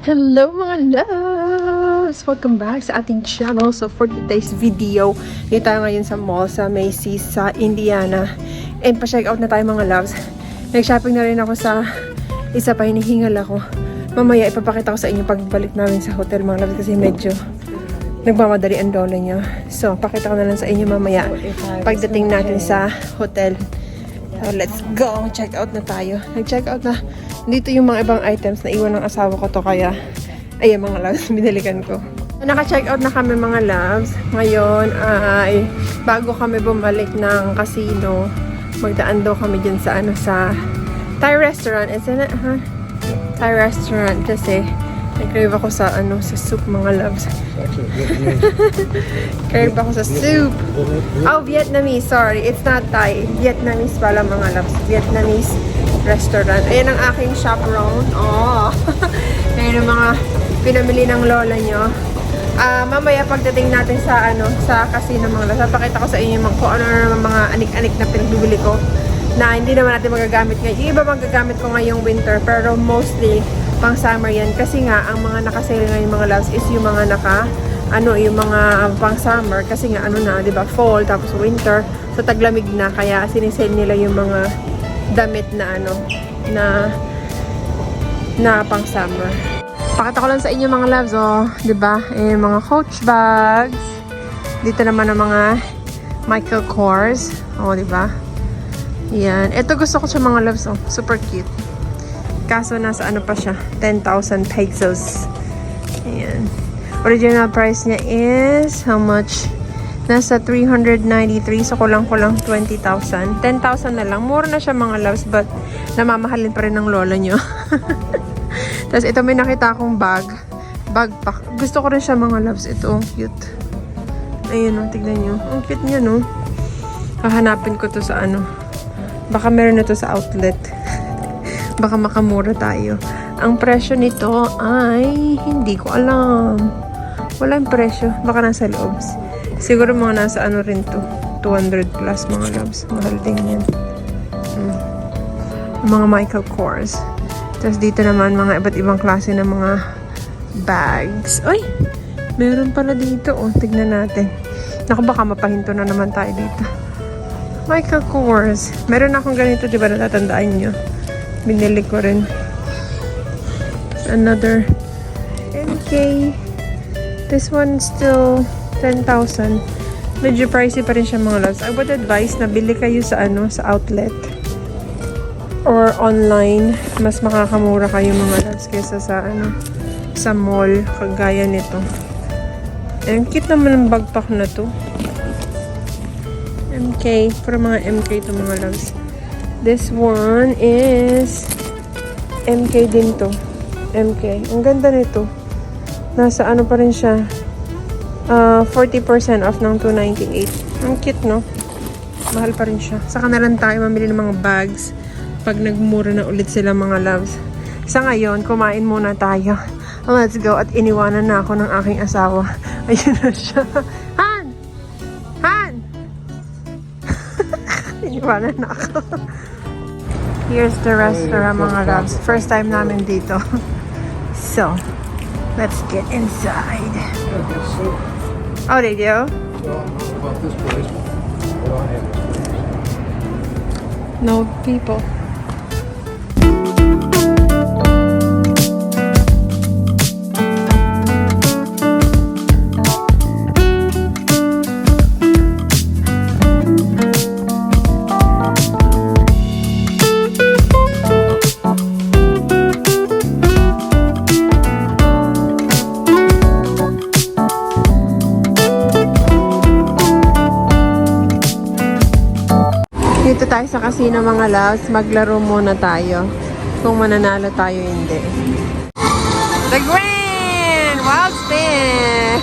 Hello mga loves! Welcome back sa ating channel. So for today's video, dito tayo ngayon sa mall sa Macy's sa Indiana. And pa-check out na tayo mga loves. Nag-shopping na rin ako sa isa pa, hinihingal ako. Mamaya ipapakita ko sa inyo pagbalik namin sa hotel mga loves kasi medyo nagmamadali ang lola niya. So pakita ko na lang sa inyo mamaya pagdating natin sa hotel. So let's go! Check out na tayo. Nag-check out na. Dito yung mga ibang items na iwan ng asawa ko to kaya ayan mga loves, binilikan ko. Naka-check out na kami mga loves. Ngayon ay bago kami bumalik ng casino, magdaan daw kami dyan sa sa Thai restaurant. Isn't it, huh? Thai restaurant kasi nag-crave ako sa sa soup mga loves. Crave ako sa soup. Oh, Vietnamese, sorry. It's not Thai. Vietnamese pala mga loves. Vietnamese restaurant. Ayan ang aking chaperone. Oh. Ayan ang mga pinamili ng lola nyo. Mamaya pagdating natin sa sa casino mga loves, papakita ko sa inyo kung ano naman mga anik-anik na pinagbibili ko na hindi naman natin magagamit ngayon. Yung iba magagamit ko ngayong winter pero mostly pang summer yan kasi nga ang mga naka-sale ngayon mga loves is yung mga yung mga pang summer kasi nga na, 'di ba? Fall tapos winter. So taglamig na kaya sinisale nila yung mga damit na na pang summer. Pakita ko lang sa inyo mga loves, oh, 'di ba? Mga Coach bags. Dito naman ang mga Michael Kors, oh, 'di ba? Yan. Ito gusto ko sa mga loves, oh, super cute. Kaso nasa pa siya, 10,000 pesos. Ayan. Original price niya is how much? Nasa 393. So, kulang-kulang 20,000. 10,000 na lang. Mura na siya mga loves, but namamahalin pa rin ng lola nyo. Tapos, ito may nakita akong backpack. Gusto ko rin siya mga loves. Ito, cute. Ayun, oh, tignan nyo. Ang cute niya, no? Hahanapin ko to sa Baka meron na to sa outlet. Baka makamura tayo. Ang presyo nito ay hindi ko alam. Wala yung presyo. Baka nasa loob. Siguro mga nasa rin to. 200 plus mga loves. Mahal din yan. Mga Michael Kors. Tapos dito naman mga iba't ibang klase ng mga bags. Uy! Meron pala dito. Oh, tignan natin. Naku, baka mapahinto na naman tayo dito. Michael Kors. Meron akong ganito, di ba natatandaan nyo? Binili ko rin. Another MK. This one still 10,000. Medyo pricey pa rin siya mga loves. I would advise na bili kayo sa sa outlet or online. Mas makakamura kayo mga loves kaysa sa mall kagaya nito. And cute naman ang backpack na to. MK. Para mga MK to mga loves. This one is MK din to. MK. Ang ganda nito. Nasa pa rin siya. 40% off ng $298. Ang cute, no? Mahal pa rin siya. Saka na lang tayo mamili ng mga bags pag nagmura na ulit sila mga loves. Sa ngayon, kumain muna tayo. Let's go. At iniwanan na ako ng aking asawa. Ayun na siya. Han! Han! Iniwanan na ako. Here's the restaurant mga loves. First time namin dito. So, let's get inside. Oh, did you? About this place. No people. Dito tayo sa casino mga loves. Maglaro muna tayo. Kung mananalo tayo, hindi. The Grand! Wild spin!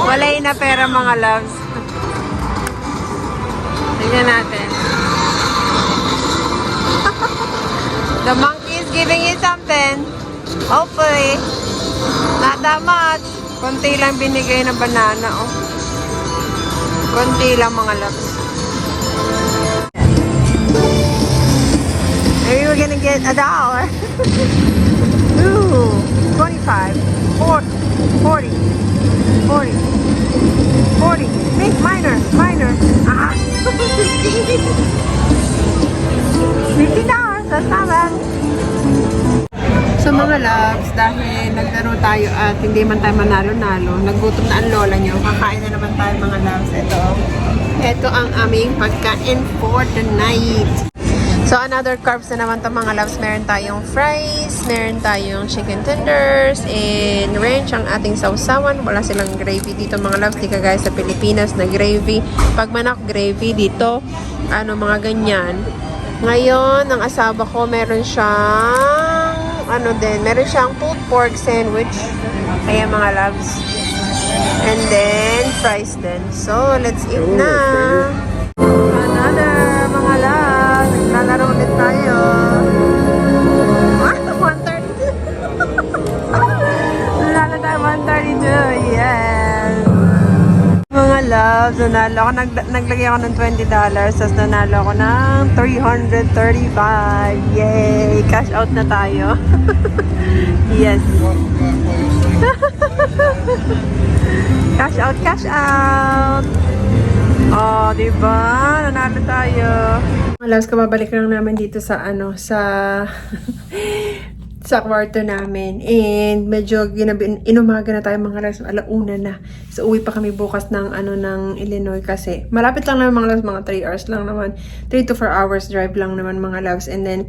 Wala na pera mga loves. Tignan natin. The monkey is giving you something. Hopefully. Not that much. Konti lang binigay na banana, oh. Konti lang mga loves. Maybe we're gonna get $1. Ooh. 45, 40, 40, 40, 40. Big, minor. Ah, 50. $50. That's not bad. So mga loves, dahil naglaro tayo at hindi man tayo manalo-nalo, nagutom na ang lola nyo, kakain na naman tayo mga loves. Ito ang aming pagkain for tonight. So another carbs na naman to mga loves. Meron tayong fries, meron tayong chicken tenders, and ranch ang ating sausawan. Wala silang gravy dito mga loves. Di ka guys sa Pilipinas na gravy. Pag manok gravy dito, mga ganyan. Ngayon, ang asawa ko meron siyang meron siyang pulled pork sandwich. Ayan mga loves. And then, fries din. So, let's eat na. Another, mga loves. Naglalaro ulit tayo. 132. Nalala tayo 132. Yes. Mga loves, nanalo ako. Naglagay ako ng $20. Tapos nanalo ako ng $335. Yay! Cash out na tayo. Yes. Cash out. Oh, diba? Nanalo tayo. Mga loves, kababalik lang namin dito sa sa kwarto namin. And medyo inumaga na tayo mga loves, alauna na. So uwi pa kami bukas ng Illinois kasi malapit lang naman mga loves, mga 3 hours lang naman. 3 to 4 hours drive lang naman mga loves. And then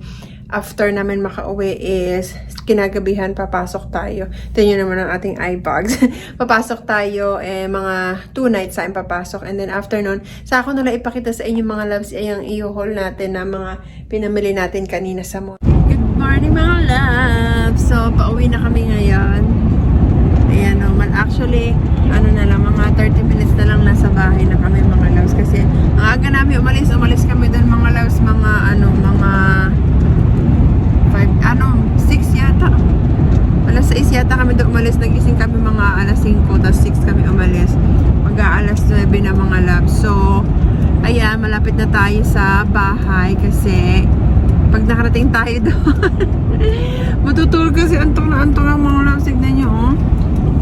after namin makauwi is kinagabihan papasok tayo. Ito yun naman ang ating eye bags. Papasok tayo mga 2 nights time papasok. And then after nun, sa ako nalang ipakita sa inyo mga loves ay ang i-haul natin na mga pinamili natin kanina sa mall. Good morning mga loves! So pauwi na kami ngayon. Ayan o, actually na lang, mga 30 minutes na lang nasa bahay na kami mga loves. Kasi ang aga namin umalis kami doon mga loves, mga 6 yata. Alas 6 yata kami doon umalis. Nagising kami mga alas 5, tapos 6 kami umalis. Mag-aalas 9 na mga loves. So, ayan, malapit na tayo sa bahay kasi pag nakarating tayo doon, matutulog kasi antong na antong ang mga loves. Tignan nyo, oh.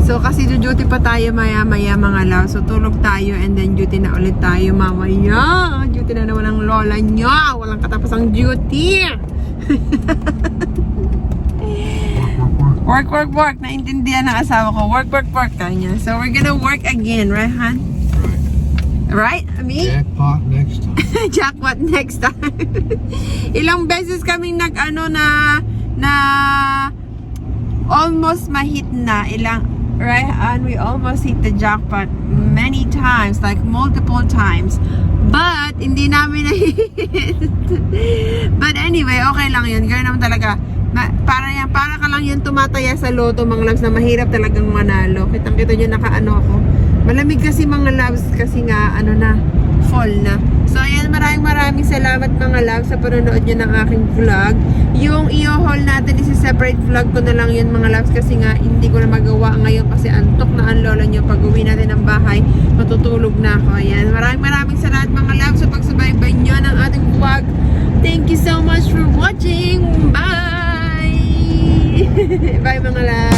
So, kasi duty pa tayo maya-maya mga loves. So, tulog tayo and then duty na ulit tayo mamaya. Duty na naman ang lola nyo. Walang katapos duty. Work. Naintindihan ng asawa ko. Work kanya. So, we're gonna work again, right, Han? Right? Me? Jackpot next time. Jackpot next time. Ilang beses kaming na almost ma-hit na. Right, Han? We almost hit the jackpot many times, like multiple times. But, hindi namin na-hit. But anyway, okay lang yun. Ganoon naman talaga. Para ka lang yun tumataya sa loto mga loves na mahirap talagang manalo. Kitang-kita nyo ako. Malamig kasi mga loves kasi nga fall na. So ayan, maraming salamat mga loves sa panonood nyo ng aking vlog. Yung i-haul natin separate vlog ko na lang yun mga loves kasi nga hindi ko na magawa ngayon kasi antok na ang lola nyo. Pag uwi natin ng bahay, matutulog na ako. Ayan, maraming salamat mga loves sa pagsubaybay nyo ng ating vlog. Thank you so much for watching. Bye! Bye mga loves!